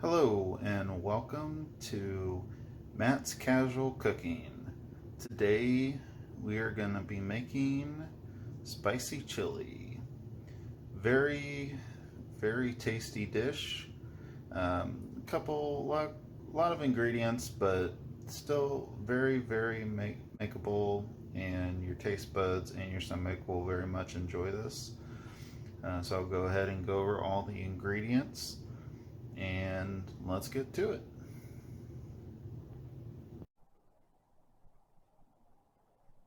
Hello and welcome to Matt's Casual Cooking. Today we are going to be making spicy chili. Very, very tasty dish. Lot of ingredients, but still very, very makeable, and your taste buds and your stomach will very much enjoy this. So I'll go ahead and go over all the ingredients and let's get to it.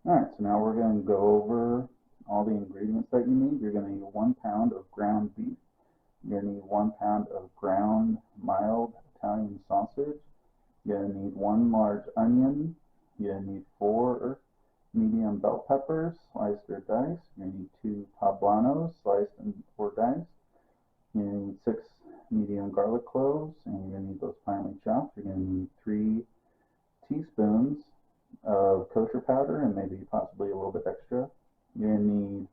Alright, so now we're going to go over all the ingredients that you need. You're going to need 1 pound of ground beef. You're going to need 1 pound of ground mild Italian sausage. You're going to need 1 large onion. You're going to need 4 medium bell peppers, sliced or diced. You're going to need 2 poblanos, sliced or diced. You're going to need 6 medium garlic cloves, and you're going to need those finely chopped. You're going to need 3 teaspoons of kosher powder and maybe possibly a little bit extra. You're going to need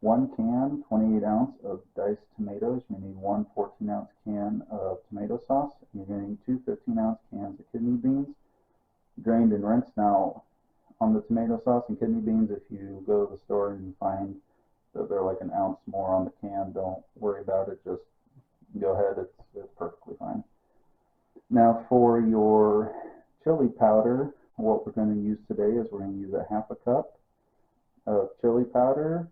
1 can, 28-ounce of diced tomatoes. You're going to need 1 14-ounce can of tomato sauce. You're going to need 2 15-ounce cans of kidney beans, drained and rinsed. Now, on the tomato sauce and kidney beans, if you go to the store and you find that they're like an ounce more on the can, don't worry about it. Just go ahead. It's perfectly fine. Now, for your chili powder, what we're going to use today is we're going to use a half a cup of chili powder.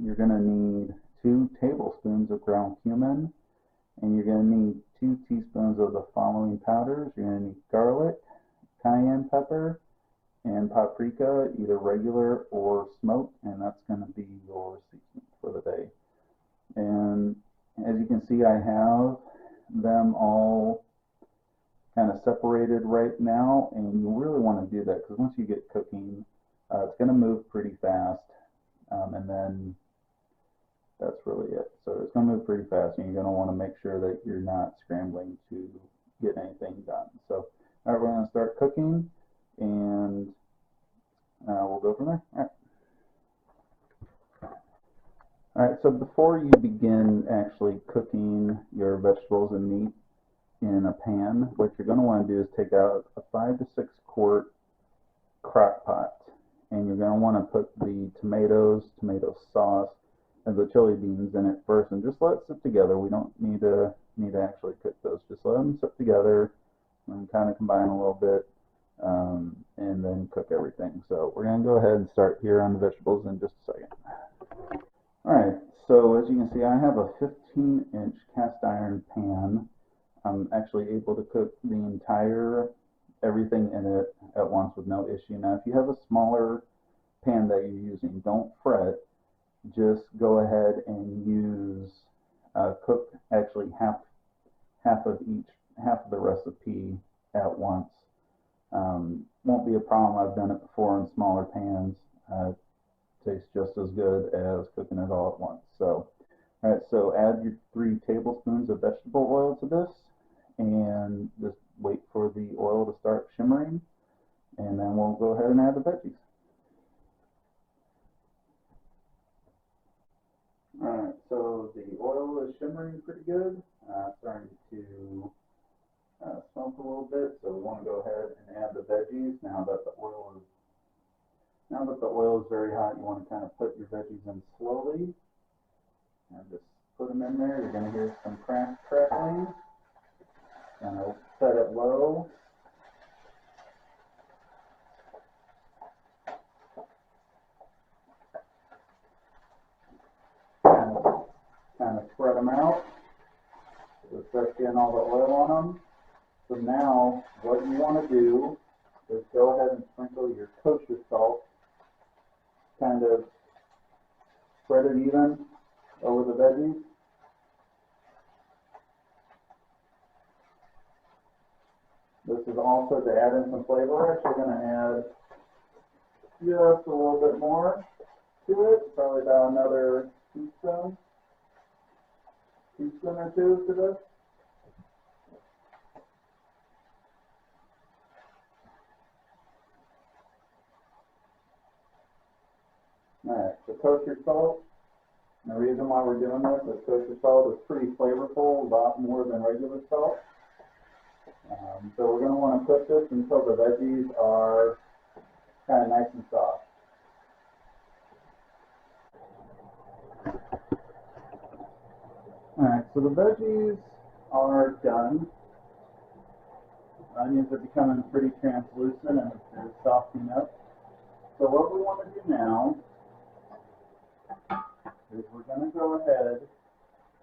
You're going to need 2 tablespoons of ground cumin, and you're going to need 2 teaspoons of the following powders. You're going to need garlic, cayenne pepper, and paprika, either regular or smoked, and that's going to be your seasoning for the day. And as you can see, I have them all kind of separated right now, and you really want to do that because once you get cooking, it's going to move pretty fast, and then that's really it. So it's going to move pretty fast, and you're going to want to make sure that you're not scrambling to get anything done. So all right, we're going to start cooking, and we'll go from there. All right, so before you begin actually cooking your vegetables and meat in a pan, what you're going to want to do is take out a 5 to 6 quart crock pot, and you're going to want to put the tomatoes, tomato sauce, and the chili beans in it first, and just let it sit together. We don't need to actually cook those. Just let them sit together and kind of combine a little bit, and then cook everything. So we're going to go ahead and start here on the vegetables in just a second. All right, so as you can see, I have a 15-inch cast iron pan. I'm actually able to cook the entire everything in it at once with no issue. Now, if you have a smaller pan that you're using, don't fret. Just go ahead and use cook actually half of the recipe at once. Won't be a problem. I've done it before in smaller pans. Tastes just as good as cooking it all at once. So, all right. So add your 3 tablespoons of vegetable oil to this, and just wait for the oil to start shimmering, and then we'll go ahead and add the veggies. Alright, so the oil is shimmering pretty good, starting to smoke a little bit, so we want to go ahead and add the veggies. Now that the oil is very hot, you want to kind of put your veggies in slowly, and just put them in there. You're going to hear some crackling. And I'll set it low. Kind of spread them out. So start getting all the oil on them. So now what you want to do is go ahead and sprinkle your kosher salt. Kind of spread it even over the veggies. This is also to add in some flavor. We're actually going to add just a little bit more to it, probably about another teaspoon or two to this. Alright, so kosher salt, And the reason why we're doing this is kosher salt is pretty flavorful, a lot more than regular salt. So we're going to want to cook this until the veggies are kind of nice and soft. Alright, so the veggies are done. Onions are becoming pretty translucent and they're softening up. So what we want to do now is we're going to go ahead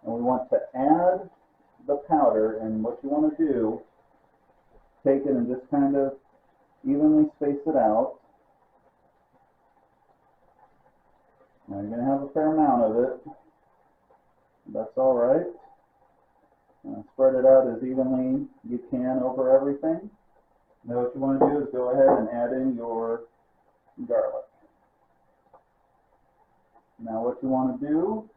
and we want to add the powder, and what you want to do, take it and just kind of evenly space it out. Now you're going to have a fair amount of it. That's all right. Spread it out as evenly as you can over everything. Now what you want to do is go ahead and add in your garlic. Now what you want to do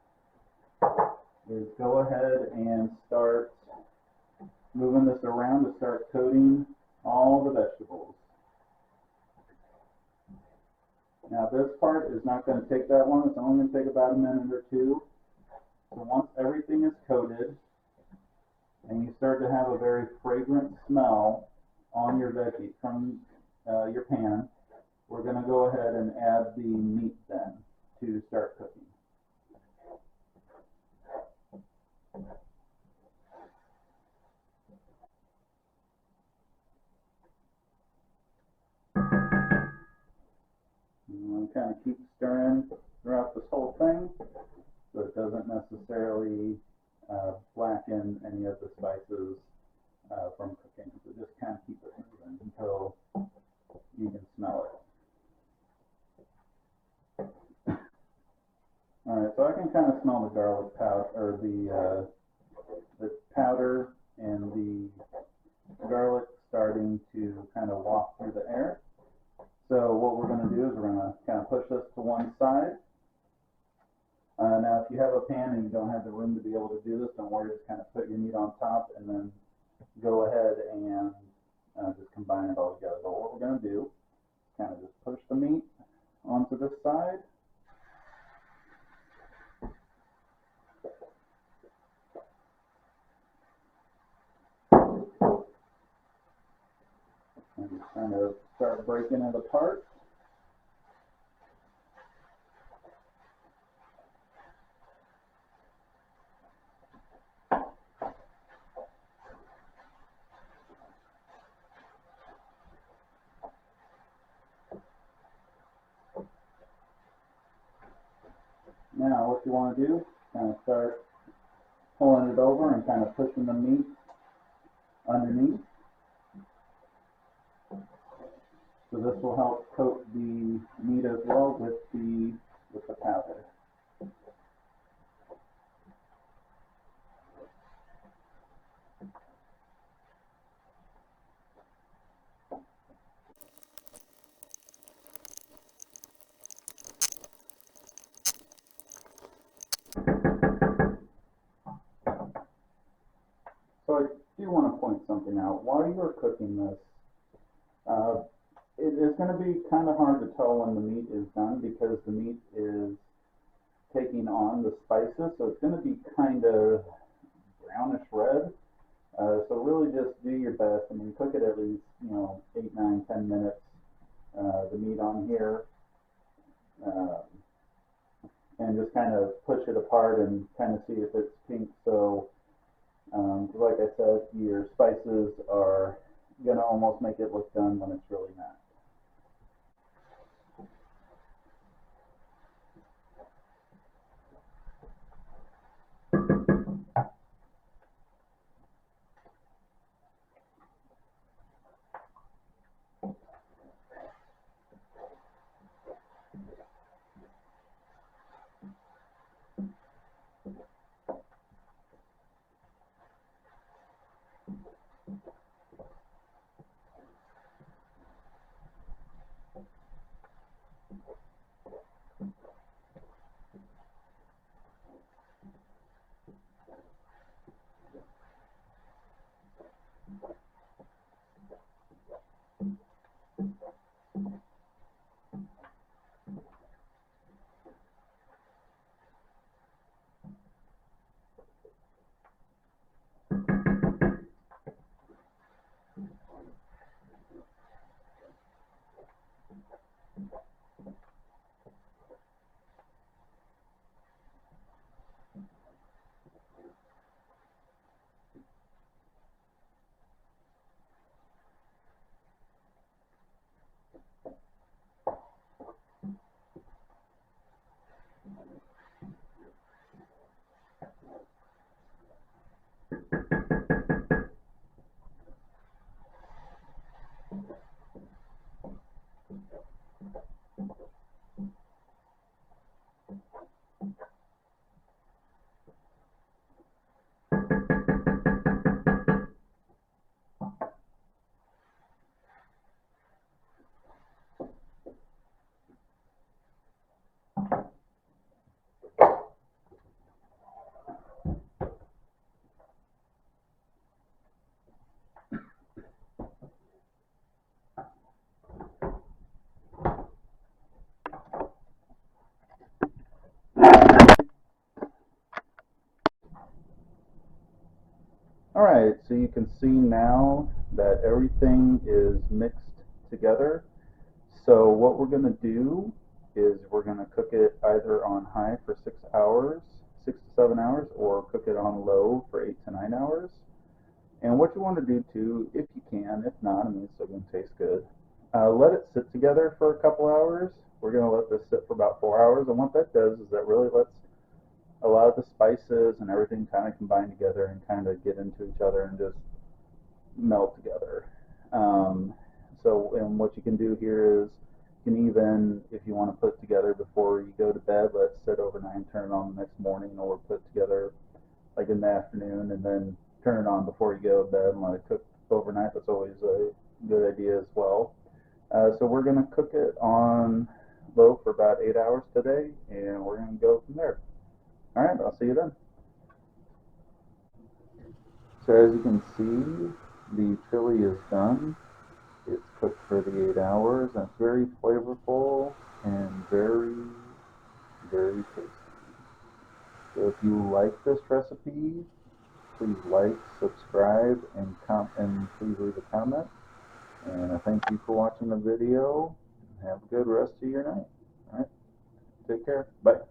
is go ahead and start moving this around to start coating all the vegetables. Now this part is not going to take that long. It's only going to take about a minute or two. So once everything is coated and you start to have a very fragrant smell on your veggies from your pan, we're going to go ahead and add the meat then to start cooking. And kind of keep stirring throughout this whole thing so it doesn't necessarily blacken any of the spices from cooking. So just kind of keep it moving until you can smell it. Alright, so I can kind of smell the garlic powder, or the powder and the garlic starting to kind of walk through the air. So what we're going to do is we're going to kind of push this to one side. Now if you have a pan and you don't have the room to be able to do this, don't worry, just kind of put your meat on top and then go ahead and just combine it all together. But what we're going to do is kind of just push the meat onto this side. And just kind of start breaking it apart. Now what you want to do, kind of start pulling it over and kind of pushing the meat underneath. So this will help coat the meat as well with the powder. So I do want to point something out. While you are cooking this, it is going to be kind of hard to tell when the meat is done because the meat is taking on the spices, so it's going to be kind of brownish red. So really just do your best. I mean, cook it at least, 8, 9, 10 minutes. The meat on here, and just kind of push it apart and kind of see if it's pink. So, like I said, your spices are going to almost make it look done when it's really not. Alright, so you can see now that everything is mixed together. So what we're going to do is we're going to cook it either on high for 6 hours, 6 to 7 hours, or cook it on low for 8 to 9 hours. And what you want to do too, if you can, if not, I mean, it's still going to taste good. Let it sit together for a couple hours. We're going to let this sit for about 4 hours, and what that does is that really lets a lot of the spices and everything kind of combine together and kind of get into each other and just melt together. Um, and what you can do here is you can even, if you want to put it together before you go to bed, let it sit overnight and turn it on the next morning, or put it together like in the afternoon and then turn it on before you go to bed and let it cook overnight. That's always a good idea as well. So we're going to cook it on low for about 8 hours today, and we're going to go from there. All right, I'll see you then. So as you can see, the chili is done. It's cooked for the 8 hours, and it's very flavorful and very, very tasty. So if you like this recipe, please like, subscribe, and please leave a comment. And I thank you for watching the video. Have a good rest of your night. All right, take care. Bye.